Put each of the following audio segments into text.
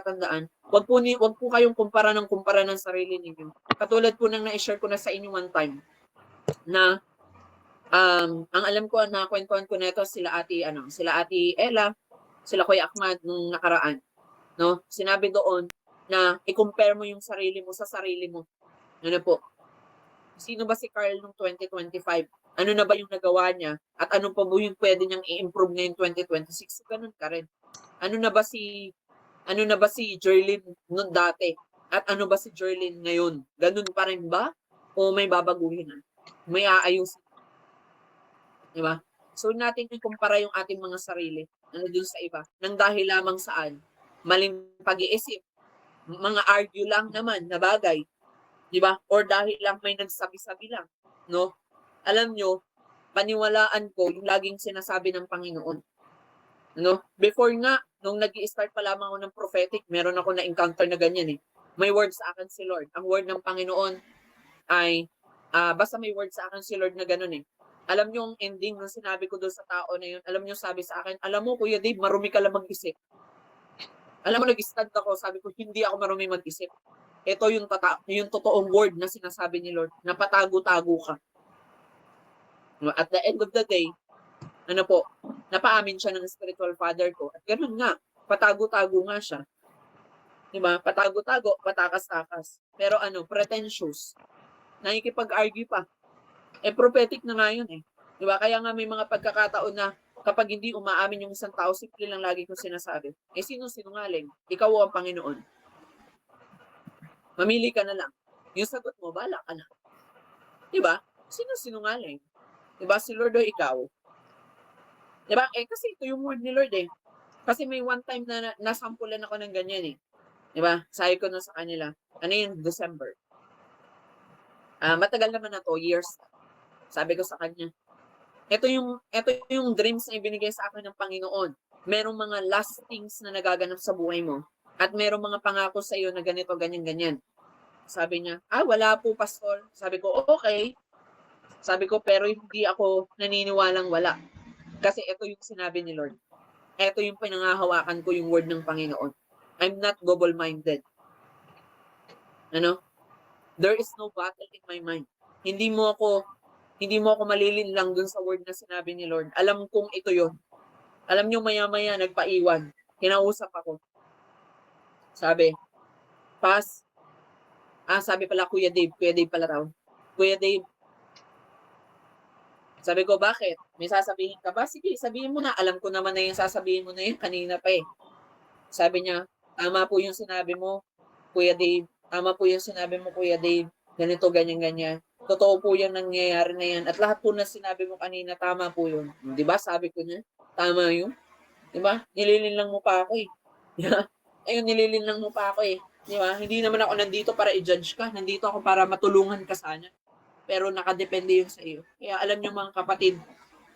tatandaan, wag po kayong kumpara ng sarili ninyo. Katulad po ng na-share ko na sa inyo one time na ang alam ko na kwentuhan ko nito sila Ate Ella, sila Kuya Ahmad nung nakaraan, no? Sinabi doon na i-compare mo yung sarili mo sa sarili mo. Ano po? Sino ba si Carl nung 2025? Ano na ba yung nagawa niya? At ano pa mo yung pwede niyang i-improve ngayong 2026? So, ganun ka rin. Ano na ba si Jerlyn noon dati? At ano ba si Jerlyn ngayon? Ganun pa rin ba? O may babaguhin na? May aayusin? Di ba? So natin ikumpara yung ating mga sarili dun sa iba. Nang dahil lamang saan? Maling pag-iisip. Mga argue lang naman na bagay. Di ba? Or dahil lang may nagsabi-sabi lang. No? Alam nyo, paniwalaan ko yung laging sinasabi ng Panginoon. No? Before nga, nung nag-i-start pa lamang ako ng prophetic, meron ako na-encounter na ganyan eh. May word sa akin si Lord. Ang word ng Panginoon ay, basta may word sa akin si Lord na ganun eh. Alam nyo yung ending ng sinabi ko doon sa tao na yun, alam nyo sabi sa akin, alam mo Kuya Dave, marumi ka lang mag-isip. Alam mo, nag-stand ako, sabi ko, hindi ako marumi mag-isip. Ito yung totoong word na sinasabi ni Lord, na patago-tago ka. At the end of the day, ano po, napaamin siya ng spiritual father ko. At ganoon nga, patago-tago nga siya. Diba? Patago-tago, patakas-takas. Pero pretentious. Nakikipag-argue pa. Prophetic na nga yun eh. Diba? Kaya nga may mga pagkakataon na kapag hindi umaamin yung isang tao, simple lang lagi kong sinasabi. Sino sinungaling? Ikaw o ang Panginoon? Mamili ka na lang. Yung sagot mo, bala ka na. Diba? Sino sinungaling? Diba? Si Lord o ikaw? Diba? Kasi ito yung word ni Lord eh. Kasi may one time na nasampulan ako ng ganyan eh. Diba? Sabi ko na sa kanila, December. Matagal naman na to, years. Sabi ko sa kanya, ito yung dreams na ibinigay sa akin ng Panginoon. Merong mga last things na nagaganap sa buhay mo. At merong mga pangako sa iyo na ganito, ganyan, ganyan. Sabi niya, wala po, Pastor. Sabi ko, okay. Sabi ko, pero hindi ako naniniwalang wala. Kasi ito yung sinabi ni Lord. Ito yung pinangahawakan ko yung word ng Panginoon. I'm not double-minded. There is no battle in my mind. Hindi mo ako malilinlang dun sa word na sinabi ni Lord. Alam kong ito yon. Alam nyo, maya-maya, nagpaiwan. Kinausap ako. Sabi, sabi pala, Kuya Dave pala raw. Kuya Dave, sabi ko, bakit? May sasabihin ka ba? Sige, sabihin mo na. Alam ko naman na yung sasabihin mo na yun kanina pa eh. Sabi niya, tama po yung sinabi mo, Kuya Dave. Tama po yung sinabi mo, Kuya Dave. Ganito, ganyan, ganyan. Totoo po yung nangyayari na yan. At lahat po na sinabi mo kanina, tama po yun. Diba? Sabi ko niya, tama yun. Diba? Nililinlang mo pa ako eh. Ayun, nililinlang mo pa ako eh. Diba? Hindi naman ako nandito para i-judge ka. Nandito ako para matulungan ka sana. Pero nakadepende yun sa iyo. Kaya alam niyo mga kapatid,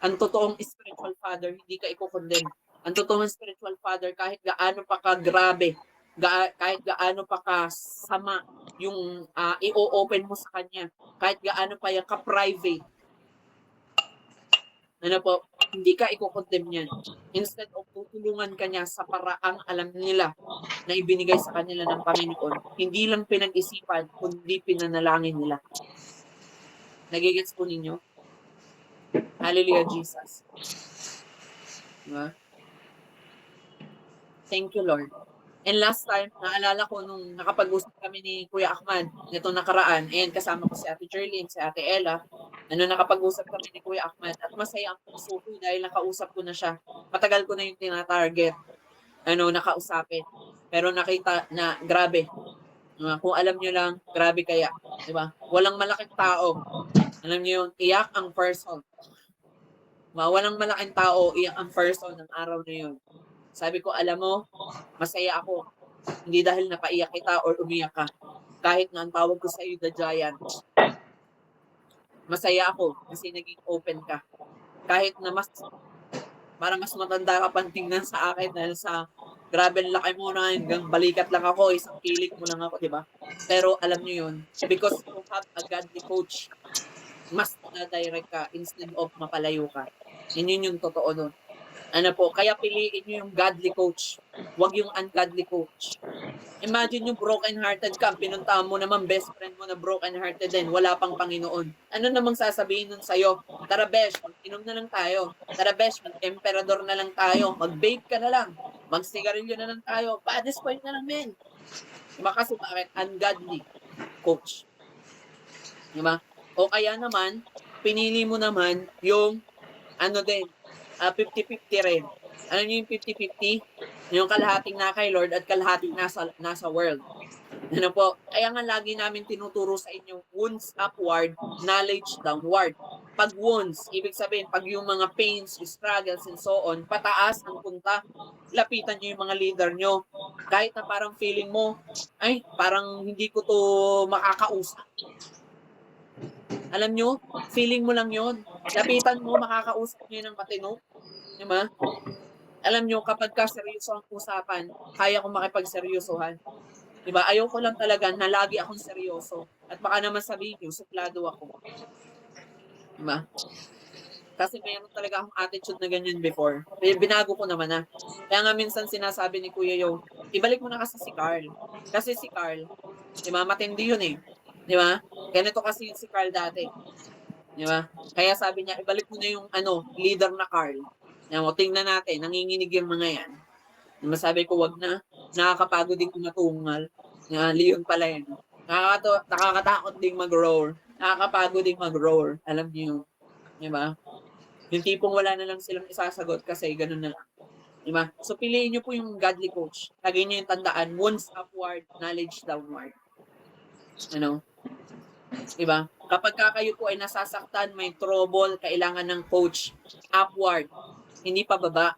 ang totoong spiritual father, hindi ka i-condemn. Ang totoong spiritual father, kahit gaano pa ka-grabe, kahit gaano pa kasama yung i-open mo sa kanya, kahit gaano pa yung ka-private, hindi ka i-condemn yan. Instead of tutulungan ka niya sa paraang alam nila na ibinigay sa kanila ng Panginoon, hindi lang pinag-isipan, kundi pinanalangin nila. Nagigets po ninyo? Hallelujah, Jesus. Diba? Thank you, Lord. And last time, naalala ko nung nakapag-usap kami ni Kuya Ahmad nito nakaraan, and kasama ko si Ate Jerlyn, si Ate Ella, nakapag-usap kami ni Kuya Ahmad at masaya ang puso ko dahil nakausap ko na siya. Matagal ko na yung tinatarget, nakausapin. Pero nakita na grabe. Kung alam nyo lang, grabe kaya. Diba? Walang malaking tao. Alam nyo yun, iyak ang person. Walang malaking tao, iyak ang person ng araw na yun. Sabi ko, alam mo, masaya ako. Hindi dahil napaiyak kita or umiyak ka. Kahit na ang tawag ko sa iyo, the giant. Masaya ako kasi naging open ka. Kahit na mas matanda ka pang tingnan sa akin dahil sa grabe laki mo na hanggang balikat lang ako, isang kilik mo lang ako, di ba? Pero alam niyo yun, because you have a godly coach, mas na-direct ka instead of mapalayo ka. Yun yung totoo nun. Ano po, kaya piliin nyo yung godly coach. Huwag yung ungodly coach. Imagine yung broken-hearted ka, pinuntahan mo naman best friend mo na broken-hearted din, wala pang Panginoon. Ano namang sasabihin nun sa'yo? Tara besh, mag-inom na lang tayo. Tara besh, mag-emperador na lang tayo. Mag-vape ka na lang. Mag-sigarilyo na lang tayo. Baddest point na lang, men. Diba kasi bakit? Ungodly coach. Diba? O kaya naman, pinili mo naman yung ano din, 50-50 rin. Ano yung 50-50? Yung kalahating na kay Lord at kalahating nasa world. Ano po? Kaya nga lagi namin tinuturo sa inyo, wounds upward, knowledge downward. Pag wounds, ibig sabihin, pag yung mga pains, struggles, and so on, pataas ang punta. Lapitan nyo yung mga leader nyo. Kahit na parang feeling mo, ay, parang hindi ko to makakausap. Alam nyo, feeling mo lang yon. Lapitan mo, makakausap nyo ng matino. Diba? Alam nyo, kapag ka seryoso ang usapan, kaya kong makipagseryosohan. Diba? Ayaw ko lang talaga na lagi akong seryoso. At baka naman sabihin nyo, suplado ako. Diba? Kasi mayroon talaga akong attitude na ganyan before. Binago ko naman na. Kaya nga minsan sinasabi ni Kuya Yo, ibalik mo na kasi si Carl. Kasi si Carl, diba, matindi yun eh. Diba? Ganito kasi si Carl dati. Diba? Kaya sabi niya, ibalik mo na yung leader na Carl. Tingnan natin, nanginginig yung mga yan. Sabi ko, wag na. Nakakapagod din kumatungal. Leon pala yan. Nakakatakot din mag-roar. Nakakapagod din mag-roar. Alam niyo yun. Diba? Yung tipong wala na lang silang isasagot kasi ganun na lang. Diba? So, piliin nyo po yung godly coach. Lagay nyo yung tandaan, wounds upward, knowledge downward. Ano? Diba? Kapag kayo po ay nasasaktan, may trouble, kailangan ng coach, upward, hindi pa baba.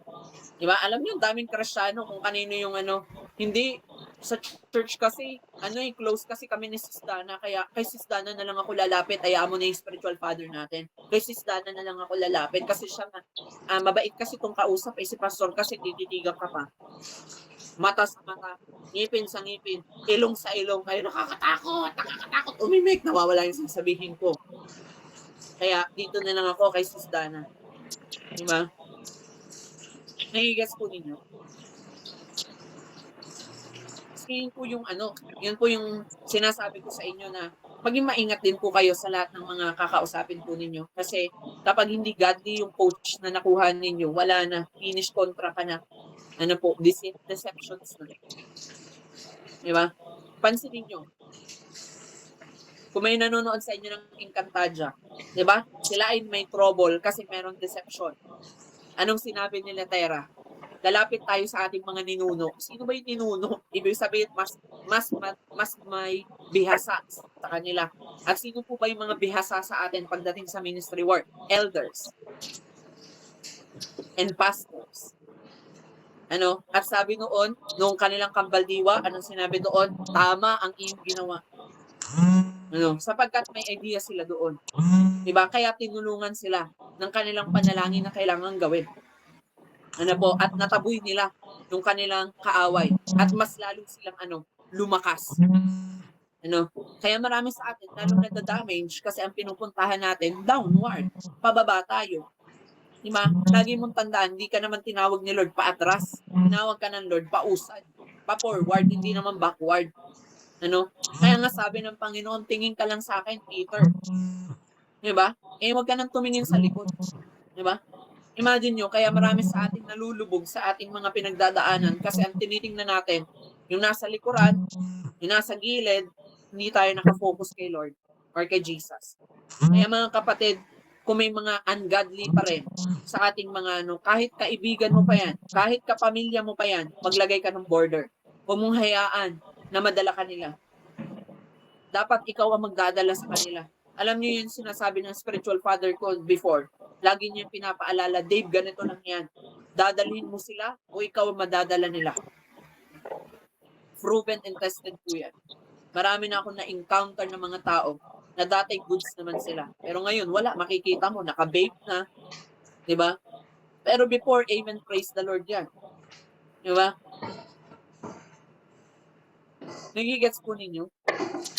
Diba? Alam niyo, daming Kristiyano kung kanino yung hindi, sa church kasi, close kasi kami ni Sis Dana, kaya kay Sis Dana na lang ako lalapit, ayaw mo na yung spiritual father natin. Kay Sis Dana na lang ako lalapit kasi siya, mabait kasi itong kausap, si pastor kasi tititigan ka pa. Mata sa mata, ngipin sa ngipin, ilong sa ilong, kayo nakakatakot, umimik, nawawala yung sasabihin ko. Kaya dito na lang ako kay Sis Dana. Diba? Nagigets po ninyo? Yun po yung yun po yung sinasabi ko sa inyo na maging maingat din po kayo sa lahat ng mga kakausapin po ninyo. Kasi kapag hindi godly yung coach na nakuha ninyo, wala na, finish kontra ka na. Deceptions na. Diba? Pansinin nyo. Kung may nanonood sa inyo ng Encantadia, diba? Sila ay may trouble kasi merong deception. Anong sinabi nila, Tera? Lalapit tayo sa ating mga ninuno. Sino ba yung ninuno? Ibig sabihin, mas may bihasa sa kanila. At sino po ba yung mga bihasa sa atin pagdating sa ministry work? Elders and pastors. At sabi noong kanilang kambaldiwa, anong sinabi doon? Tama ang iyong ginawa. Sapagkat may idea sila doon. Diba? Kaya tinulungan sila ng kanilang panalangin na kailangan gawin. At nataboy nila yung kanilang kaaway. At mas lalo silang lumakas. Kaya marami sa atin lalong nagda-damage kasi ang pinupuntahan natin downward. Pababa tayo. Diba? Lagi mong tandaan, hindi ka naman tinawag ni Lord paatras. Tinawag ka ng Lord pausad. Pa-forward, hindi naman backward. Kaya nga sabi ng Panginoon, tingin ka lang sa akin, Peter. Diba? Huwag ka nang tumingin sa likod. Diba? Imagine nyo, kaya marami sa ating nalulubog sa ating mga pinagdadaanan kasi ang tinitingnan natin, yung nasa likuran, yung nasa gilid, hindi tayo nakafocus kay Lord or kay Jesus. Kaya mga kapatid, kung may mga ungodly pa rin sa ating mga kahit kaibigan mo pa yan, kahit kapamilya mo pa yan, maglagay ka ng border. Huwag mong hayaan na madala ka nila. Dapat ikaw ang magdadala sa kanila. Alam niyo yung sinasabi ng spiritual father ko before. Lagi niyo yung pinapaalala, Dave, ganito lang yan. Dadalhin mo sila o ikaw ang madadala nila. Proven and tested po yan. Marami na akong na-encounter ng mga tao na dati goods naman sila. Pero ngayon, wala. Makikita mo, naka-vape na. Diba? Pero before, amen, praise the Lord yan. Diba? Nagigets po ninyo?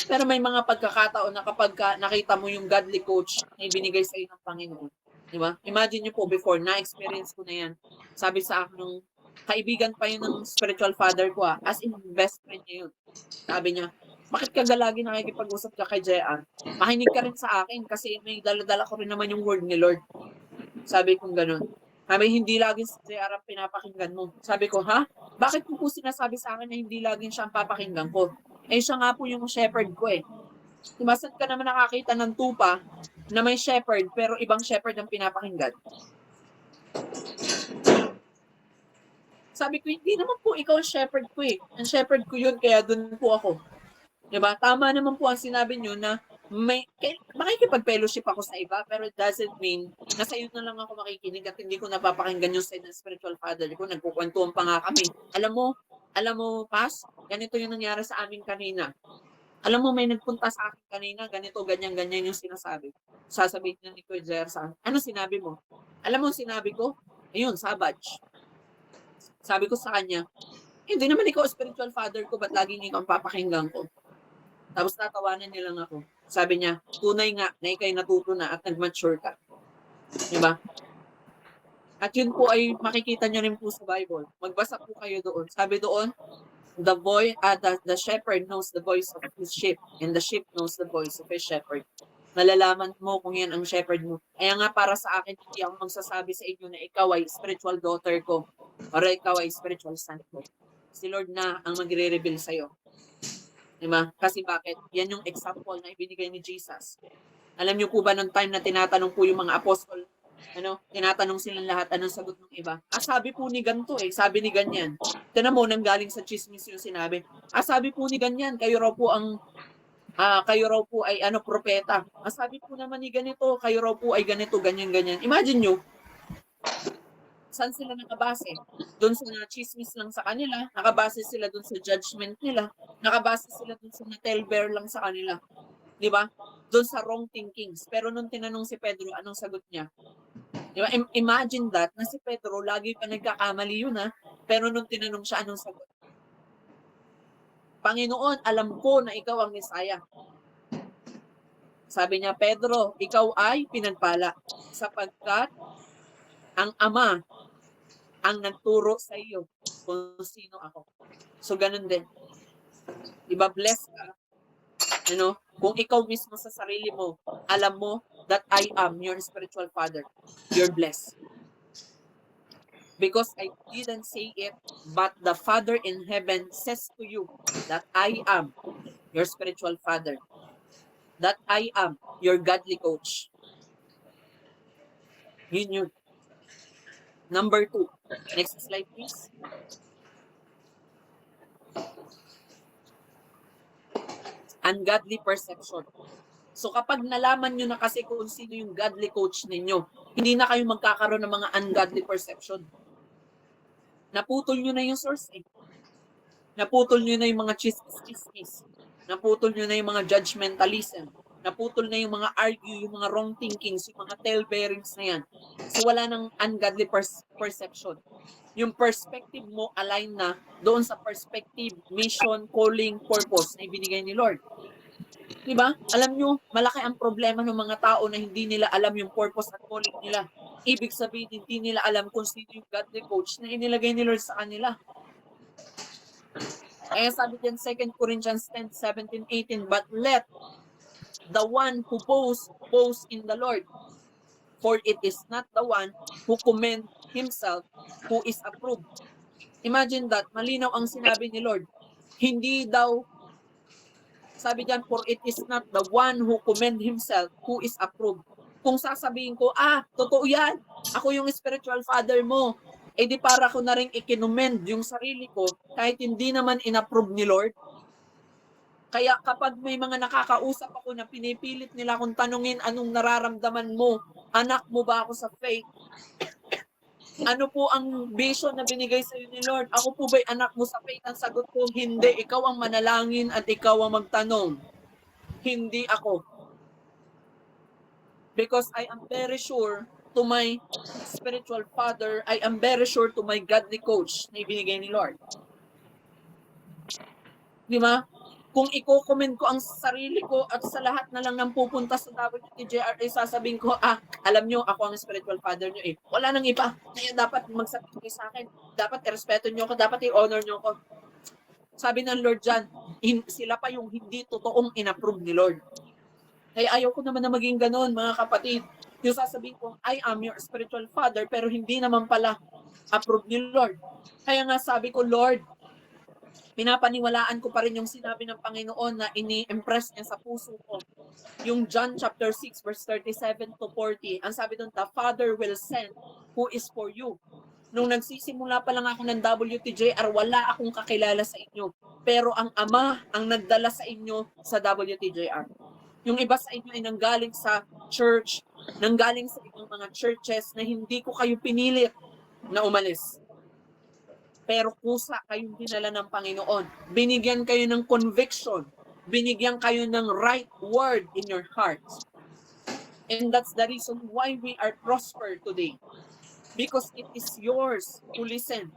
Pero may mga pagkakataon na kapag nakita mo yung godly coach na ibinigay sa iyo ng Panginoon. Diba? Imagine nyo po before, na-experience ko na yan. Sabi sa akin ng kaibigan pa yun ng spiritual father ko, as in best friend niya yun. Sabi niya, bakit ka lagi nakikipag-usap ka kay JR? Makinig ka rin sa akin kasi may dala-dala ko rin naman yung word ni Lord. Sabi kong ganun. Sabi, hindi lagi si JR ang pinapakinggan mo. Sabi ko, ha? Bakit mo po sinasabi sa akin na hindi lagi siya ang papakinggan ko? Eh, siya nga po yung shepherd ko eh. Diba, saan ka naman nakakita ng tupa na may shepherd pero ibang shepherd ang pinapakinggan? Sabi ko, hindi naman po ikaw ang shepherd ko eh. Ang shepherd ko yun, kaya dun po ako. Diba? Tama naman po ang sinabi nyo na makikipag-fellowship ako sa iba, pero it doesn't mean na sa iyo na lang ako makikinig at hindi ko napapakinggan yung side ng spiritual father ko. Nagkukwentuhan pa nga kami. Alam mo, Pas, ganito yung nangyari sa amin kanina. Alam mo, may nagpunta sa akin kanina, ganito, ganyan yung sinasabi. Sasabihin niya ni Kuya Jer sa ano sinabi mo? Alam mo, sinabi ko, ayun, savage. Sabi ko sa kanya, hindi naman ikaw spiritual father ko, ba't laging ikaw ang papakinggan ko? Tapos natawanan niya lang ako. Sabi niya, tunay nga na ikaw'y natuto na at nag-mature ka. Diba? At yun po ay makikita niyo rin po sa Bible. Magbasa po kayo doon. Sabi doon, the shepherd knows the voice of his sheep and the sheep knows the voice of his shepherd. Nalalaman mo kung yan ang shepherd mo. Kaya nga para sa akin, hindi ako magsasabi sa inyo na ikaw ay spiritual daughter ko or ikaw ay spiritual son ko. Si Lord na ang magre-reveal sa'yo. Diba? Kasi bakit? Yan yung example na ibinigay ni Jesus. Alam niyo po ba nung time na tinatanong po yung mga apostol, tinatanong silang lahat, anong sagot ng iba? Sabi po ni ganito sabi ni ganyan. Tinan mo, nang galing sa chismis yung sinabi. Sabi po ni ganyan, kayo raw po ay propeta. Sabi po naman ni ganito, kayo raw po ay ganito, ganyan. Imagine nyo, saan sila nakabase? Doon sa chismis lang sa kanila, nakabase sila doon sa judgment nila, nakabase sila doon sa na-tellbear lang sa kanila. Di ba? Doon sa wrong thinkings. Pero nung tinanong si Pedro, anong sagot niya? Di ba? Imagine that, na si Pedro, lagi pa nagkakamali yun pero nung tinanong siya, anong sagot? Panginoon, alam ko na ikaw ang Messiah. Sabi niya, Pedro, ikaw ay pinagpala sapagkat ang Ama ang nagturo sa iyo kung sino ako. So, ganun din. Diba, bless ka. Kung ikaw mismo sa sarili mo, alam mo that I am your spiritual father. You're blessed. Because I didn't say it, but the Father in heaven says to you that I am your spiritual father. That I am your godly coach. Yun. Number 2. Next slide, please. Ungodly perception. So kapag nalaman nyo na kasi kung sino yung godly coach ninyo, hindi na kayo magkakaroon ng mga ungodly perception. Naputol nyo na yung source Naputol nyo na yung mga chismis. Naputol nyo na yung mga judgmentalism. Naputol na yung mga argue, yung mga wrong thinkings, yung mga tale-bearings na yan. So wala nang ungodly perception. Yung perspective mo align na doon sa perspective, mission, calling, purpose na ibinigay ni Lord. Diba? Alam nyo, malaki ang problema ng mga tao na hindi nila alam yung purpose at calling nila. Ibig sabihin, hindi nila alam kung sino yung godly coach na inilagay ni Lord sa kanila. Kaya sabi diyan 2 Corinthians 10:17-18, but let the one who boast in the Lord. For it is not the one who commend himself who is approved. Imagine that, malinaw ang sinabi ni Lord. Hindi daw, sabi diyan, for it is not the one who commend himself who is approved. Kung sasabihin ko, totoo yan, ako yung spiritual father mo, di para ko na rin ikinomend yung sarili ko kahit hindi naman inapprove ni Lord. Kaya kapag may mga nakakausap ako na pinipilit nila akong tanungin anong nararamdaman mo, anak mo ba ako sa faith? Ano po ang vision na binigay sa iyo ni Lord? Ako po ba'y anak mo sa faith? Ang sagot ko, hindi. Ikaw ang manalangin at ikaw ang magtanong. Hindi ako. Because I am very sure to my spiritual father, I am very sure to my godly coach na ibinigay ni Lord. Di ba? Kung i-comment ko ang sarili ko at sa lahat na lang ng pupunta sa WTJR, sasabihin ko, alam nyo, ako ang spiritual father nyo eh. Wala nang iba. Kaya dapat magsabi kayo sa akin. Dapat i-respeto nyo ako. Dapat i-honor nyo ako. Sabi ng Lord dyan, sila pa yung hindi totoong in-approve ni Lord. Kaya ayaw ko naman na maging ganun, mga kapatid. Yung sasabihin ko, I am your spiritual father, pero hindi naman pala approve ni Lord. Kaya nga sabi ko, Lord, pinapaniwalaan ko pa rin yung sinabi ng Panginoon na ini-impress niya sa puso ko. Yung John chapter 6 verse 37 to 40, ang sabi doon, the Father will send who is for you. Nung nagsisimula pa lang ako ng WTJR, wala akong kakilala sa inyo. Pero ang Ama ang nagdala sa inyo sa WTJR. Yung iba sa inyo ay nanggaling sa church, nanggaling sa ibang mga churches na hindi ko kayo pinilit na umalis. Pero kusa kayong dinala ng Panginoon. Binigyan kayo ng conviction. Binigyan kayo ng right word in your hearts. And that's the reason why we are prospered today. Because it is yours to listen.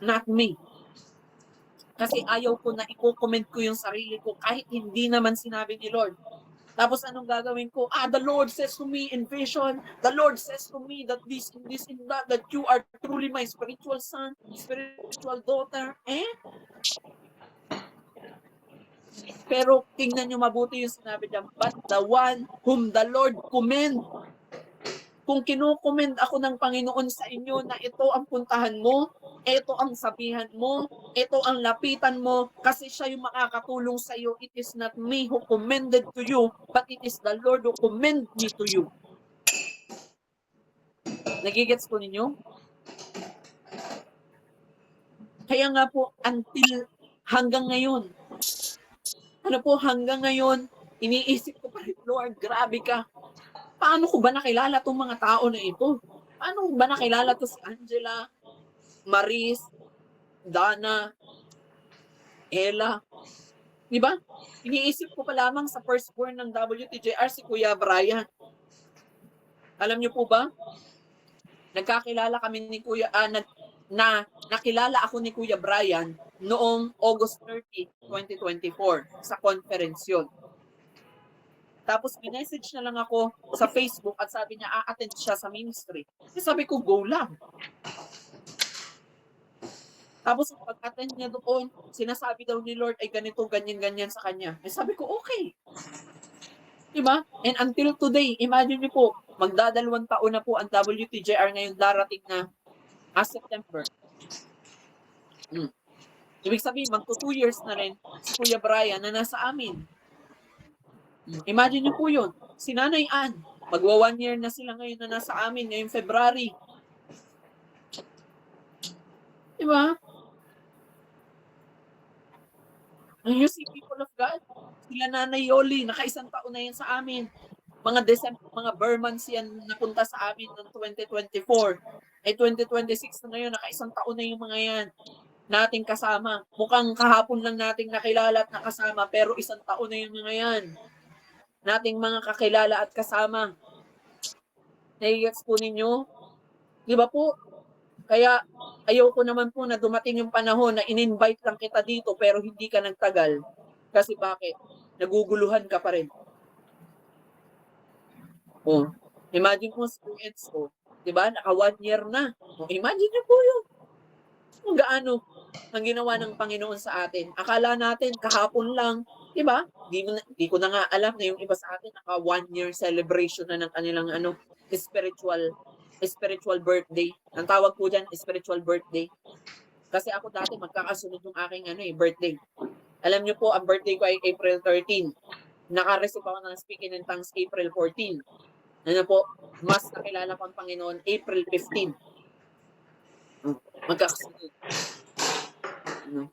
Not me. Kasi ayaw ko na i-comment ko yung sarili ko kahit hindi naman sinabi ni Lord. Tapos anong gagawin ko? The Lord says to me in vision, the Lord says to me that this and that you are truly my spiritual son, spiritual daughter. Pero tingnan nyo mabuti yung sinabi niya, but the one whom the Lord commend. Kung kinukomend ako ng Panginoon sa inyo na ito ang puntahan mo, ito ang sabihan mo, ito ang lapitan mo, kasi siya yung makakatulong sa iyo. It is not me who commended to you, but it is the Lord who commend me to you. Nagigets po ninyo? Kaya nga po, until hanggang ngayon, hanggang ngayon, iniisip ko pa rin, Lord, grabe ka. Paano ko ba nakilala itong mga tao na ito? Paano ko ba nakilala to si Angela, Maris, Dana, Ella? Diba? Iniisip ko pa lamang sa firstborn ng WTJR, si Kuya Brian. Alam niyo po ba? Nagkakilala kami ni Kuya, nakilala ako ni Kuya Brian noong August 30, 2024 sa conference yun. Tapos minessage na lang ako sa Facebook at sabi niya, a-attend siya sa ministry. Sabi ko, go lang. Tapos pag-attend niya doon, sinasabi daw ni Lord ay ganito, ganyan sa kanya. Sabi ko, okay. Diba? And until today, imagine niyo po, magdadalawang taon na po ang WTJR ngayon darating na September. Ibig sabihin, magto 2 years na rin si Kuya Brian na nasa amin. Imagine niyo po yun. Si Nanay Ann, magwa 1 year na sila ngayon na nasa amin, ngayong February. Diba? And you see, people of God, sila Nanay Yoli, naka-1 taon na yan sa amin. Mga Burmans yan napunta sa amin noong 2024. Ay 2026 na ngayon, naka-1 taon na yung mga yan nating kasama. Mukhang kahapon lang nating nakilala at nakasama, pero 1 taon na yung mga yan nating mga kakilala at kasama. Nagigets po ninyo? Di ba po? Kaya ayaw ko naman po na dumating yung panahon na in-invite lang kita dito pero hindi ka nagtagal. Kasi bakit? Naguguluhan ka pa rin. Imagine mo si Edso, di ba? Naka 1 year na. Imagine niyo po yun. Kung gaano ang ginawa ng Panginoon sa atin. Akala natin kahapon lang, di ba? Di ko na nga alam na yung iba sa atin naka 1 year celebration na ng kanilang spiritual birthday. Ang tawag po dyan, spiritual birthday. Kasi ako dati magkakasunod yung aking birthday. Alam niyo po, ang birthday ko ay April 13. Naka-receive ako ng speaking in tongues April 14. Po, mas nakilala ko ang Panginoon April 15. Magkakasunod.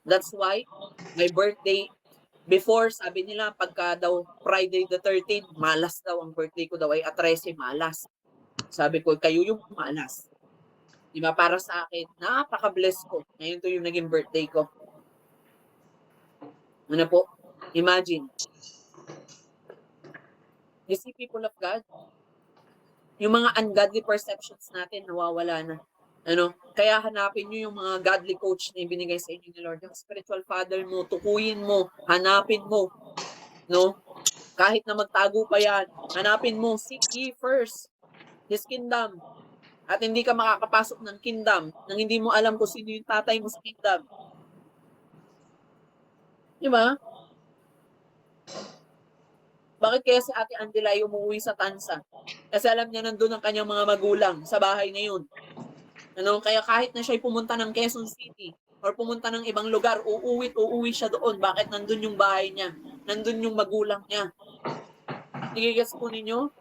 That's why my birthday before, sabi nila pagka daw Friday the 13th, malas daw ang birthday ko daw ay 13, malas. Sabi ko, kayo yung malas. Diba, para sa akin, napaka-bless ko. Ngayon to yung naging birthday ko. Po? Imagine. You see, people of God, yung mga ungodly perceptions natin nawawala na. Ano? Kaya hanapin nyo yung mga godly coach na ibinigay sa inyo ni Lord. Yung spiritual father mo, tukuyin mo, hanapin mo. No? Kahit na magtago pa yan, hanapin mo, seek ye first His kingdom. At hindi ka makakapasok ng kingdom nang hindi mo alam kung sino yung tatay mo sa kingdom. Di ba? Bakit kaya si Ate Angela ay umuwi sa Tansa? Kasi alam niya nandun ang kanyang mga magulang sa bahay na yun. Ano? Kaya kahit na siya'y pumunta ng Quezon City or pumunta ng ibang lugar, uuwi siya doon. Bakit nandun yung bahay niya? Nandun yung magulang niya. Nagigets po ninyo?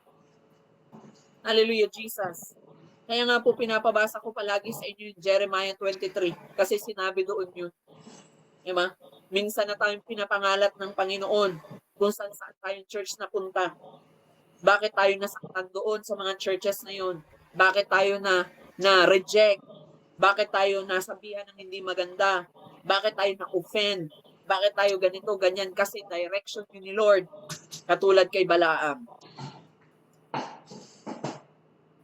Hallelujah, Jesus. Kaya nga po pinapabasa ko palagi sa inyo yung Jeremiah 23 kasi sinabi doon yun. Diba? Minsan na tayong pinapangalat ng Panginoon kung saan tayong church na punta. Bakit tayo nasaktan doon sa mga churches na yun? Bakit tayo na reject? Bakit tayo nasabihan ng hindi maganda? Bakit tayo na-offend? Bakit tayo ganito, ganyan? Kasi direction yun ni Lord. Katulad kay Balaam.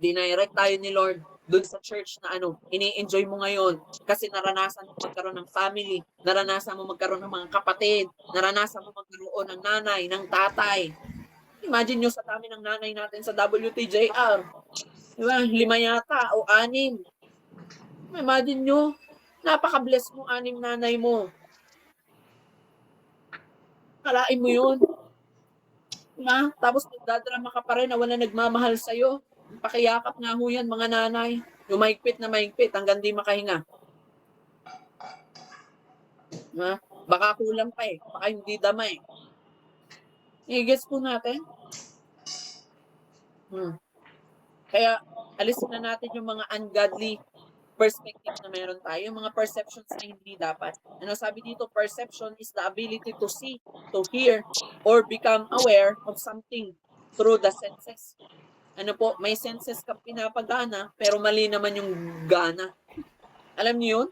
Dinirect tayo ni Lord doon sa church na ini-enjoy mo ngayon kasi naranasan mo magkaroon ng family, naranasan mo magkaroon ng mga kapatid, naranasan mo magkaroon ng nanay, ng tatay. Imagine nyo sa dami ng nanay natin sa WTJR. Diba? 5 yata o 6. Imagine nyo, napaka-bless mo 6 nanay mo. Kalain mo yun. Diba? Tapos nagdadrama ka pa rin na wala nagmamahal sa'yo. Pakiyakap nga ho yan, mga nanay. Yung mahigpit na mahigpit hanggang di makahinga. Diba? Baka kulang pa eh. Baka hindi damay. I-guess po natin. Kaya alisin na natin yung mga ungodly perspective na meron tayo, yung mga perceptions na hindi dapat. Ano sabi dito, perception is the ability to see, to hear, or become aware of something through the senses. Ano po, may senses ka pinapagana, pero mali naman yung gana. Alam niyo yun?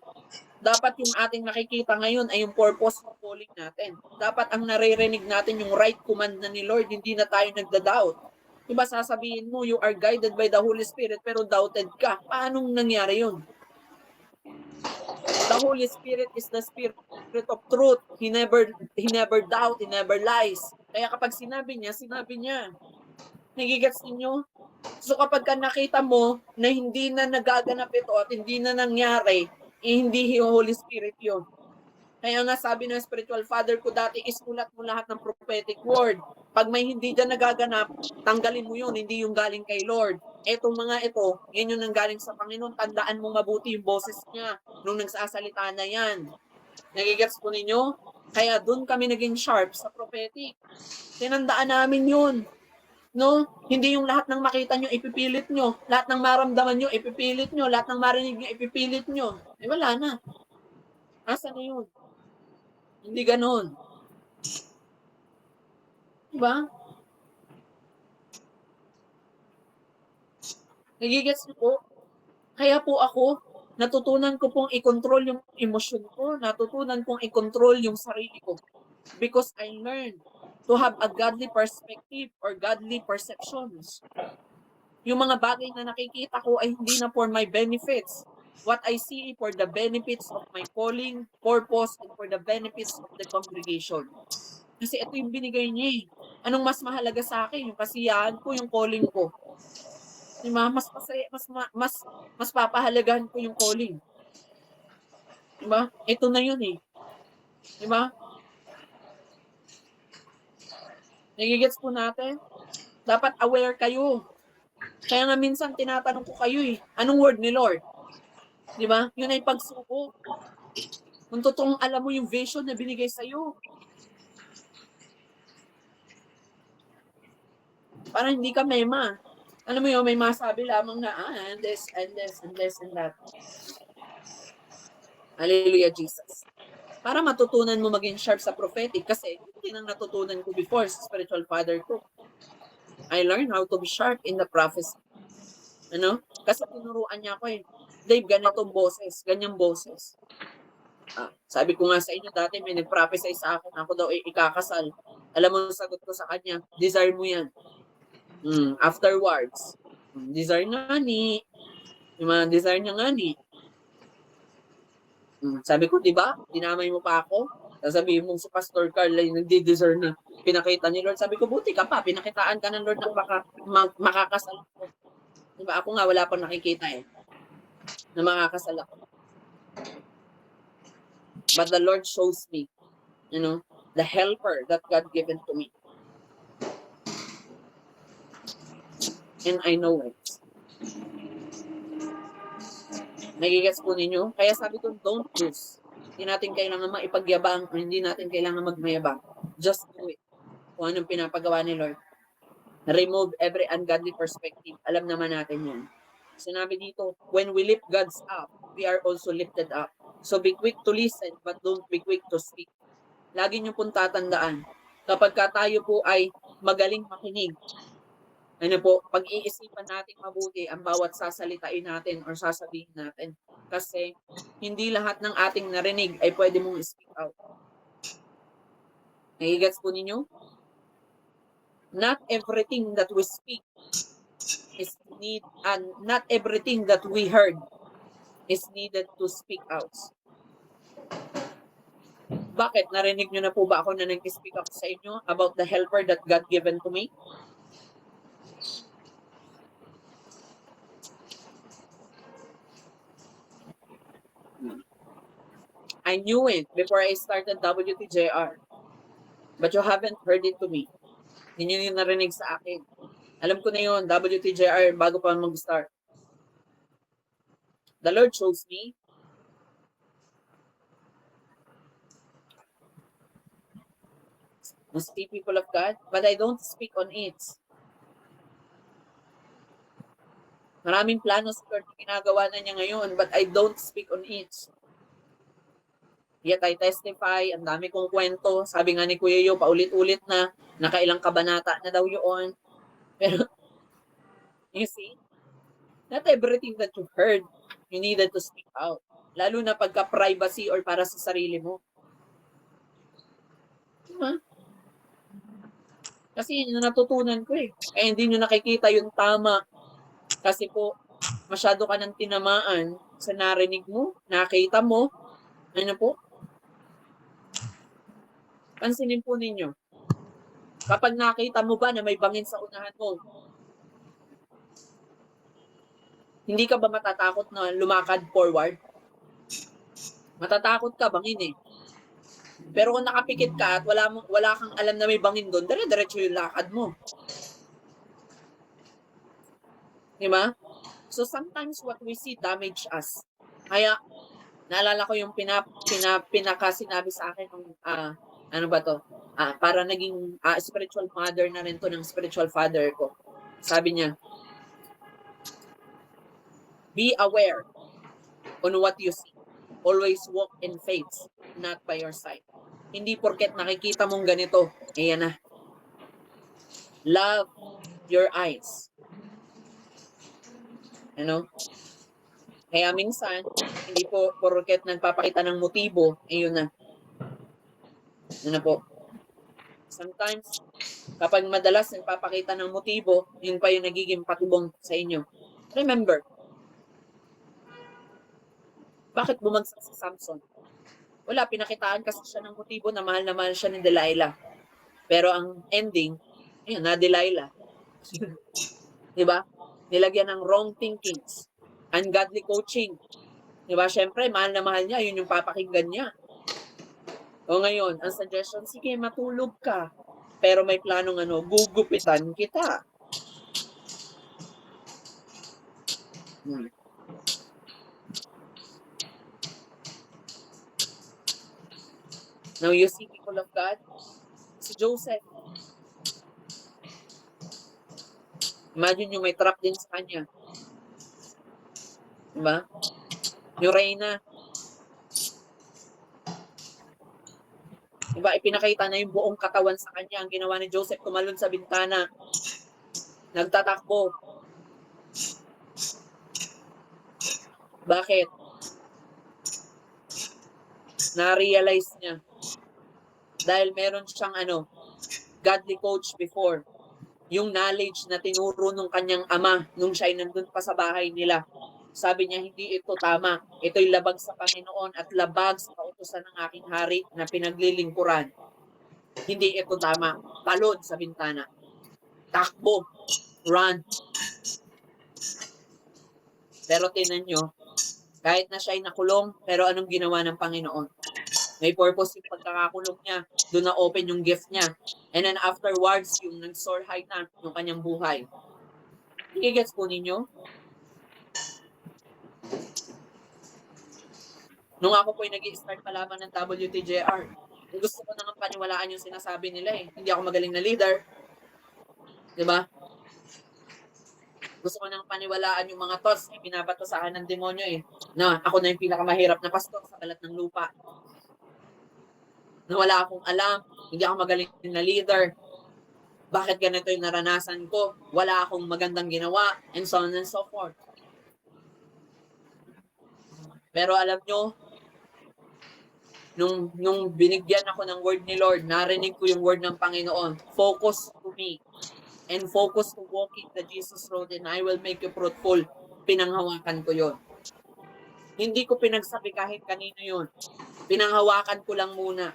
Dapat yung ating nakikita ngayon ay yung purpose of calling natin. Dapat ang naririnig natin yung right command na ni Lord, hindi na tayo nagda-doubt. Diba sasabihin mo, you are guided by the Holy Spirit, pero doubted ka. Paanong nangyari yun? The Holy Spirit is the Spirit of truth. He never doubt, He never lies. Kaya kapag sinabi niya. Nagigets ninyo? So kapag ka nakita mo na hindi na nagaganap ito at hindi na nangyari, hindi Holy Spirit yun. Kaya nga sabi ng spiritual father ko dati, isulat mo lahat ng prophetic word. Pag may hindi dyan nagaganap, tanggalin mo yun, hindi yung galing kay Lord. Etong mga ito, yan yung nanggaling sa Panginoon, tandaan mo mabuti yung boses niya nung nagsasalita na yan. Nagigets po ninyo? Kaya doon kami naging sharp sa prophetic. Tinandaan namin yun. No? Hindi yung lahat ng makita nyo, ipipilit nyo. Lahat ng maramdaman nyo, ipipilit nyo. Lahat ng marinig nyo, ipipilit nyo. Eh wala na. Asa na yun? Hindi ganon. Diba? Nagigets nyo po? Kaya po ako, natutunan ko pong i-control yung emosyon ko. Natutunan kong i-control yung sarili ko. Because I learned to have a godly perspective or godly perceptions. Yung mga bagay na nakikita ko ay hindi na for my benefits. What I see for the benefits of my calling, purpose, and for the benefits of the congregation. Kasi ito yung binigay niya eh. Anong mas mahalaga sa akin? Yung kasiyahan ko, yung calling ko. Diba? Mas papahalagahan ko yung calling. Diba? Ito na yun eh. Diba? Nagigets po natin? Dapat aware kayo. Kaya nga minsan tinatanong ko kayo eh, anong word ni Lord? Diba? Yun ay pagsuko. Kung totoong alam mo yung vision na binigay sa'yo. Para hindi ka mema. Alam mo yun, may masabi lamang na, and this, and this, and this, and that. Hallelujah, Jesus. Para matutunan mo maging sharp sa prophetic kasi hindi nang natutunan ko before sa spiritual father ko. I learned how to be sharp in the prophecy. Ano? Kasi tinuruan niya ako eh. Dave, ganitong boses, ganyang boses. Sabi ko nga sa inyo dati, may nag-prophesy sa akin, ako daw ikakasal. Alam mo, sagot ko sa kanya, desire mo yan. Afterwards, desire nga ni, Yung mga desire niya nga ni. Sabi ko, di ba? Dinamay mo pa ako. Sasabihin mong si Pastor Carl ay nagdi-deserve na pinakita ni Lord. Sabi ko, buti ka pa. Pinakitaan ka ng Lord ng makakasal ko. Di ba? Ako nga, wala pang nakikita na makakasal ako. But the Lord shows me, the helper that God given to me. And I know it. Nagigets po ninyo? Kaya sabi ko, don't lose. Hindi natin kailangan maipagyabang o hindi natin kailangan magmayabang. Just do it. Kung anong pinapagawa ni Lord. Remove every ungodly perspective. Alam naman natin yan. Sinabi dito, when we lift God's up, we are also lifted up. So be quick to listen, but don't be quick to speak. Lagi niyo pong tatandaan, kapag tayo po ay magaling makinig, pag-iisipan natin mabuti ang bawat sasalitain natin or sasabihin natin. Kasi hindi lahat ng ating narinig ay pwede mong speak out. Nagigets po ninyo? Not everything that we speak is need, and not everything that we heard is needed to speak out. Bakit? Narinig nyo na po ba ako na nag-speak ako sa inyo about the helper that God given to me? I knew it before I started WTJR. But you haven't heard it to me. Hindi nyo yung narinig sa akin. Alam ko na yun, WTJR, bago pa mag-start. The Lord chose me. Must be people of God, but I don't speak on it. Maraming plano si Lord ginagawa na niya ngayon, but I don't speak on it. Yet I testify, ang dami kong kwento. Sabi nga ni Kuya Yo, paulit-ulit na, nakailang kabanata na daw yun. Pero, you see, not everything that you heard, you needed to speak out. Lalo na pagka-privacy or para sa sarili mo. Diba? Kasi yun yung natutunan ko Kaya hindi nyo nakikita yung tama. Kasi po, masyado ka ng tinamaan sa narinig mo, nakita mo, pansinin po ninyo. Kapag nakita mo ba na may bangin sa unahan mo, hindi ka ba matatakot na lumakad forward? Matatakot ka, bangin Pero kung nakapikit ka at wala kang alam na may bangin doon, dire-diretso yung lakad mo. Diba? So sometimes what we see damage us. Kaya, naalala ko yung pinaka-sinabi sa akin ng, para naging spiritual mother na rin to ng spiritual father ko. Sabi niya, be aware on what you see. Always walk in faith, not by your sight. Hindi porket nakikita mong ganito, ayan na. Love your eyes. Kaya minsan, hindi po porket nagpapakita ng motibo, ayun na. Po. Sometimes, kapag madalas nagpapakita ng motibo, yun pa yung nagiging patubong sa inyo. Remember, bakit bumagsak si Samson? Wala, pinakitaan kasi siya ng motibo na mahal siya ni Delilah. Pero ang ending, na Delilah. Diba? Nilagyan ng wrong thinkings. Ungodly coaching. Diba? Siyempre, mahal na mahal niya, yun yung papakinggan niya. O ngayon, ang suggestion, sige, matulog ka. Pero may planong gugupitan kita. Now you see, people of God, si Joseph. Imagine yung may trap din sa kanya. Diba? Yung Reyna. Diba, ipinakita na yung buong katawan sa kanya. Ang ginawa ni Joseph, tumalon sa bintana. Nagtatakbo. Bakit? Na-realize niya. Dahil meron siyang godly coach before. Yung knowledge na tinuro nung kanyang ama nung siya ay nandun pa sa bahay nila. Sabi niya, hindi ito tama. Ito'y labag sa Panginoon at labag sa kautusan ng aking hari na pinaglilingkuran. Hindi ito tama. Talon sa bintana. Takbo. Run. Pero tinan nyo, kahit na siya'y nakulong, pero anong ginawa ng Panginoon? May purpose yung pagkakakulong niya. Doon na open yung gift niya. And then afterwards, yung nag-soar high na yung kanyang buhay. I-gets po ninyo? Nung ako po nag-i-start palaban ng WTJR, gusto ko nang paniwalaan yung sinasabi nila eh. Hindi ako magaling na leader. Diba? Gusto ko nang paniwalaan yung mga thoughts na binabato sa akin ng demonyo eh. Na ako na yung pinakamahirap na pastor sa balat ng lupa. Na wala akong alam, hindi ako magaling na leader. Bakit ganito yung naranasan ko? Wala akong magandang ginawa, and so on and so forth. Pero alam nyo, nung binigyan ako ng word ni Lord, narinig ko yung word ng Panginoon, focus to me, and focus to walking the Jesus road, and I will make you fruitful. Pinanghawakan ko yon. Hindi ko pinagsabi kahit kanino yon. Pinanghawakan ko lang muna.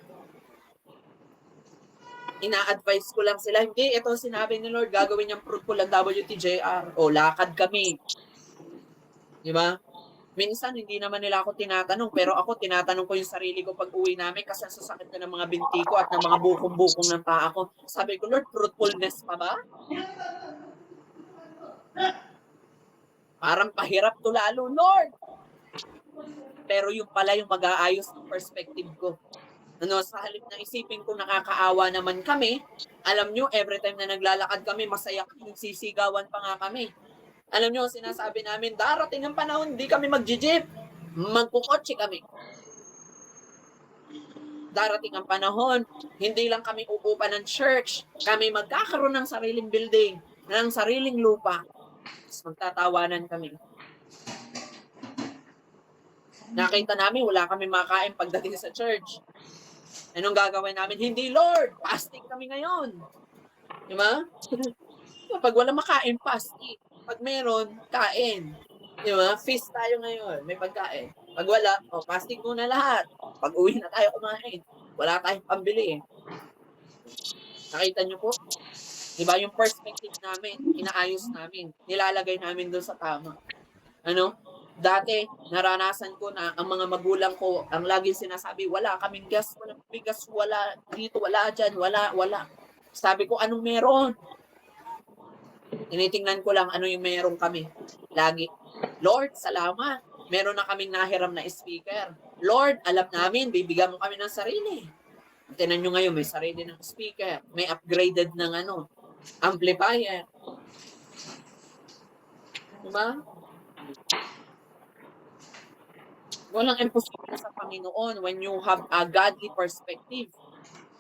Ina-advise ko lang sila, hindi, ito sinabi ni Lord, gagawin niyang fruitful ang WTJR. O, lakad kami. Diba? Minsan, hindi naman nila ako tinatanong, pero ako, tinatanong ko yung sarili ko pag uwi namin kasi sasakit na ng mga binti ko at ng mga bukong-bukong ng paa ko. Sabi ko, Lord, fruitfulness pa ba? Parang pahirap to lalo, Lord. Pero yung pala yung mag-aayos ng perspective ko. Ano, sa halip na isipin ko nakakaawa naman kami, alam nyo, every time na naglalakad kami, masaya kami, sisigawan pa nga kami. Alam nyo, sinasabi namin, darating ang panahon, hindi kami mag-jeep, magkukotse kami. Darating ang panahon, hindi lang kami uupa ng church, kami magkakaroon ng sariling building, ng sariling lupa. Tapos magtatawanan kami. Nakita namin, wala kami makain pagdating sa church. Anong gagawin namin? Hindi, Lord! Fasting kami ngayon. Diba? Pag wala makain, fasting. Pag meron, kain. Diba? Feast tayo ngayon. May pagkain. Pag wala, fasting muna lahat. Pag uwi na tayo kumain. Wala tayong pambili eh. Nakita nyo po? Diba? Yung perspective namin, inaayos namin. Nilalagay namin doon sa tama. Ano? Dati, naranasan ko na ang mga magulang ko, ang laging sinasabi, wala kaming gas, walang bigas, wala dito, wala dyan, wala. Sabi ko, anong meron? Tinitingnan ko lang ano yung meron kami. Lagi, Lord, salamat. Meron na kaming nahiram na speaker. Lord, alam namin, bibigyan mo kami ng sarili. Tinan nyo ngayon, may sarili ng speaker. May upgraded ng amplifier. Diba? Walang imposible sa Panginoon when you have a godly perspective.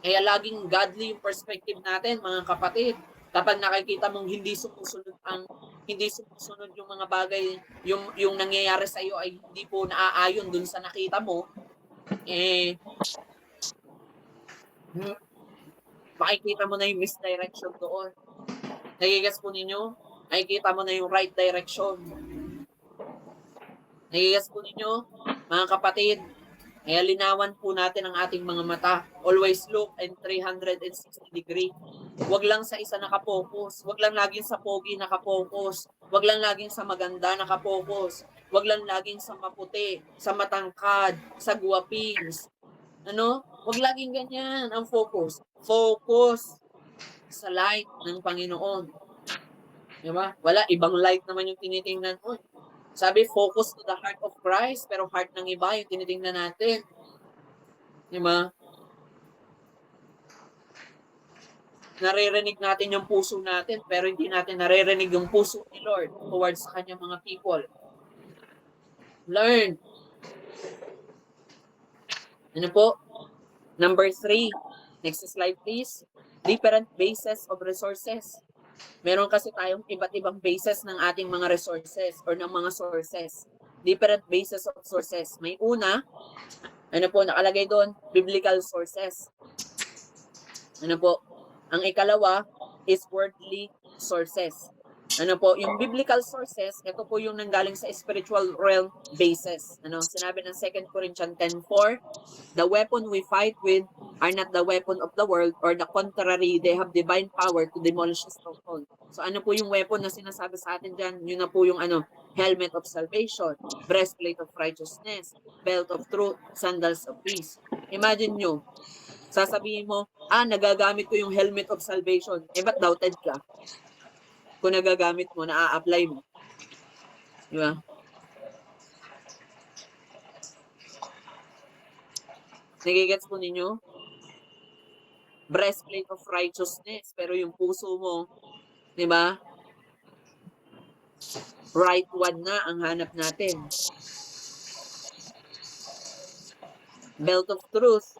Kaya laging godly yung perspective natin, mga kapatid. Kapag nakikita mong hindi sumusunod yung mga bagay, yung nangyayari sa iyo ay hindi po naaayon dun sa nakita mo, makikita mo na yung misdirection doon. Nagigas po ninyo? Nakikita mo na yung right direction. Nagigas po ninyo? Mga kapatid, kaya linawan po natin ang ating mga mata. Always look in 360 degree. Huwag lang sa isa nakapokus. Huwag lang laging sa pogi nakapokus. Huwag lang laging sa maganda nakapokus. Huwag lang laging sa maputi, sa matangkad, sa guwapings. Huwag laging ganyan ang focus. Focus sa light ng Panginoon. Diba? Wala, ibang light naman yung tinitingnan mo. Sabi, focus to the heart of Christ, pero heart ng iba yung tinitingnan natin. Diba? Naririnig natin yung puso natin, pero hindi natin naririnig yung puso ni Lord towards sa kanyang mga people. Learn. Ano po? Number 3. Next slide, please. Different bases of resources. Meron kasi tayong iba't ibang bases ng ating mga resources or ng mga sources. Different bases of sources. May una, nakalagay doon, biblical sources. Ang ikalawa is worldly sources. Ano po, yung biblical sources, ito po yung nanggaling sa spiritual realm basis. Ano, sinabi ng 2 Corinthians 10:4, the weapon we fight with are not the weapon of the world, or the contrary, they have divine power to demolish the stronghold. So ano po yung weapon na sinasabi sa atin dyan? Yun na po yung helmet of salvation, breastplate of righteousness, belt of truth, sandals of peace. Imagine nyo, sasabihin mo, nagagamit ko yung helmet of salvation. Ba't doubted ka? Kung nagagamit mo, na-apply mo. Di ba? Nagigets po ninyo? Breastplate of righteousness. Pero yung puso mo, di ba? Right one na ang hanap natin. Belt of truth.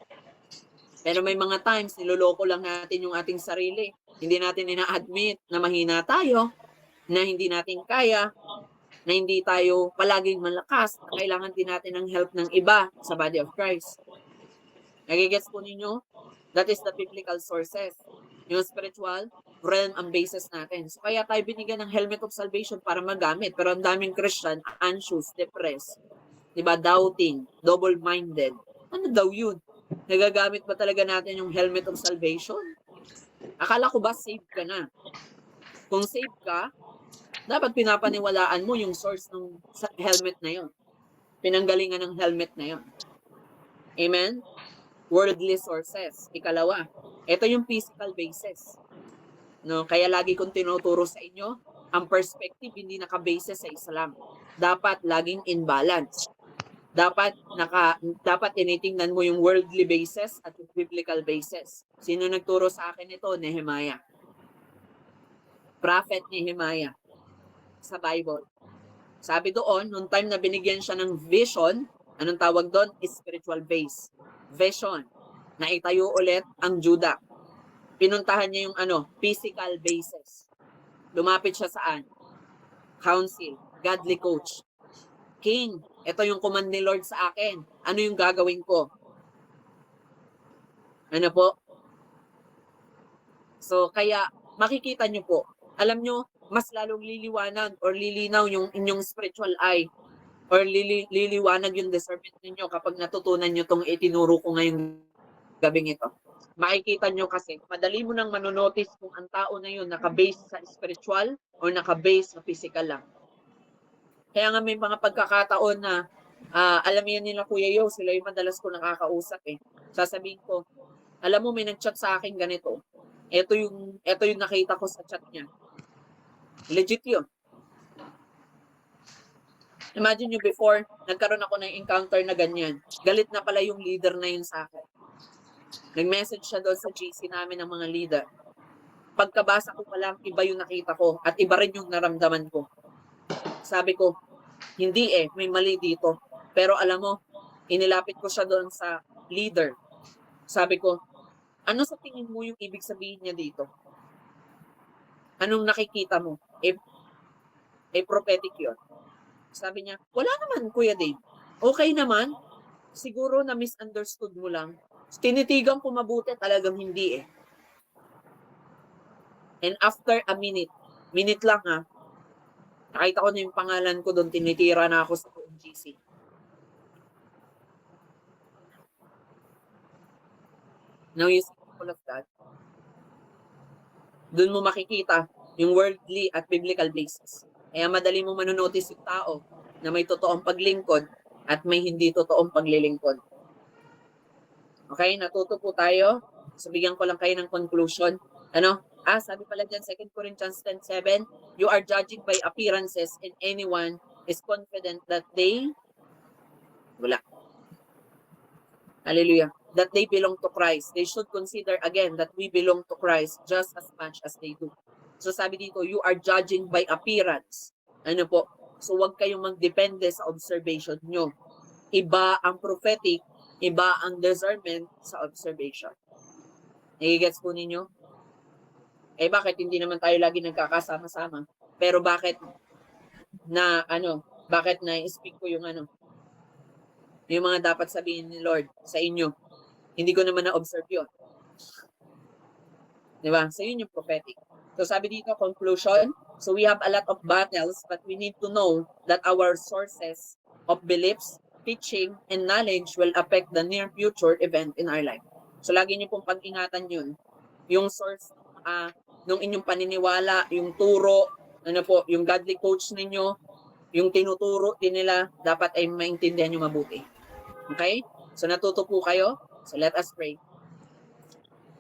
Pero may mga times, niloloko lang natin yung ating sarili. Hindi natin ina-admit na mahina tayo, na hindi natin kaya, na hindi tayo palaging malakas, na kailangan din natin ng help ng iba sa body of Christ. Nagigets po ninyo? That is the biblical sources. Yung spiritual realm ang basis natin. So kaya tayo binigyan ng helmet of salvation para magamit. Pero ang daming Christian, anxious, depressed, diba, doubting, double-minded. Ano daw yun? Nagagamit ba talaga natin yung helmet of salvation? Akala ko ba save ka na? Kung save ka, dapat pinapaniwalaan mo yung source ng helmet na yun. Pinanggalingan ng helmet na yun. Amen? Worldly sources. Ikalawa, ito yung physical basis. No, kaya lagi kong tinuturo sa inyo, ang perspective hindi naka-basis sa Islam. Dapat laging in balance. Dapat tinitingnan mo yung worldly basis at yung biblical basis. Sino nagturo sa akin ito? Nehemiah. Prophet Nehemiah sa Bible. Sabi doon, nung time na binigyan siya ng vision, anong tawag doon? Spiritual base. Vision. Na itayo ulit ang Judah. Pinuntahan niya yung physical basis. Lumapit siya saan? Council. Godly coach. King, ito yung command ni Lord sa akin. Ano yung gagawin ko? Ano po? So, kaya makikita nyo po, alam nyo, mas lalong liliwanag or lilinaw yung inyong spiritual eye or liliwanag yung discernment ninyo kapag natutunan nyo itong itinuro ko ngayong gabing ito. Makikita nyo kasi, madali mo nang manonotice kung ang tao na yun naka-base sa spiritual or naka-base sa physical lang. Kaya nga may mga pagkakataon na alam yan nila Kuya Yo, sila yung madalas ko nakakausap eh. Sasabihin ko, alam mo may nag-chat sa akin ganito. Ito yung nakita ko sa chat niya. Legit yun. Imagine nyo before, nagkaroon ako ng encounter na ganyan. Galit na pala yung leader na yun sa akin. Nag-message siya doon sa GC namin ng mga leader. Pagkabasa ko pa lang, iba yung nakita ko at iba rin yung naramdaman ko. Sabi ko, hindi may mali dito. Pero alam mo, inilapit ko siya doon sa leader. Sabi ko, ano sa tingin mo yung ibig sabihin niya dito? Anong nakikita mo? Prophetic yun. Sabi niya, wala naman Kuya Dave. Okay naman. Siguro na misunderstood mo lang. Tinitigan ko mabuti, talagang hindi And after a minute lang nakita ko na yung pangalan ko doon, tinitira na ako sa OMGC. Now you see all of that. Doon mo makikita yung worldly at biblical basis. Kaya madali mo manonotice yung tao na may totoong paglingkod at may hindi totoong paglilingkod. Okay, natuto po tayo. So bigyan ko lang kayo ng conclusion. Sabi pala dyan, 2 Corinthians 10:7, you are judging by appearances and anyone is confident that Hallelujah. That they belong to Christ. They should consider again that we belong to Christ just as much as they do. So sabi dito, you are judging by appearance. Ano po? So wag kayong magdepende sa observation nyo. Iba ang prophetic, iba ang discernment sa observation. Nagigets po ninyo? Bakit hindi naman tayo lagi nagkakasama-sama? Pero bakit na-speak ko yung mga dapat sabihin ni Lord sa inyo? Hindi ko naman na-observe yun. Diba? So yun yung prophetic. So sabi dito, conclusion. So we have a lot of battles, but we need to know that our sources of beliefs, teaching, and knowledge will affect the near future event in our life. So lagi niyo pong pag-ingatan yun. Yung source nung inyong paniniwala, yung turo, ano po, yung godly coach ninyo, yung tinuturo din nila, dapat ay maintindihan nyo mabuti. Okay? So natuto po kayo. So let us pray.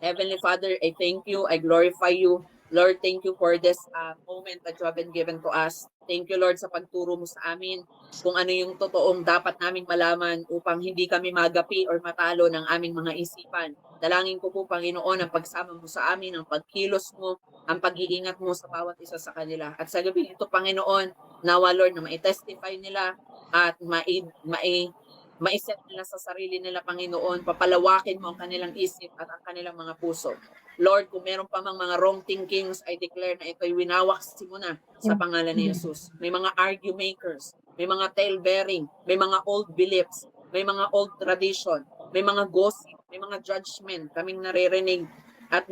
Heavenly Father, I thank you, I glorify you. Lord, thank you for this moment that you have been given to us. Thank you, Lord, sa pagturo mo sa amin kung ano yung totoong dapat naming malaman upang hindi kami magapi or matalo ng aming mga isipan. Dalangin ko po, Panginoon, ang pagsama mo sa amin, ang pagkilos mo, ang pag-iingat mo sa bawat isa sa kanila. At sa gabi ito, Panginoon, nawa, Lord, na ma-testify nila at ma-set nila sa sarili nila, Panginoon, papalawakin mo ang kanilang isip at ang kanilang mga puso. Lord, kung meron pa mang mga wrong thinkings, I declare na ito'y winawaksi mo na sa pangalan ni Jesus. May mga argue makers, may mga tale-bearing, may mga old beliefs, may mga old tradition, may mga gossip, may mga judgment kaming naririnig at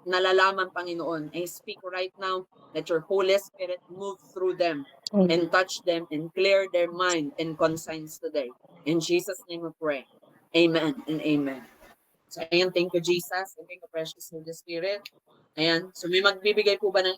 nalalaman, Panginoon. I speak right now that your Holy Spirit move through them and touch them and clear their mind and conscience today. In Jesus' name we pray. Amen and amen. So ayan, thank you Jesus. And thank you precious Holy Spirit. Ayan, so may magbibigay po ba ng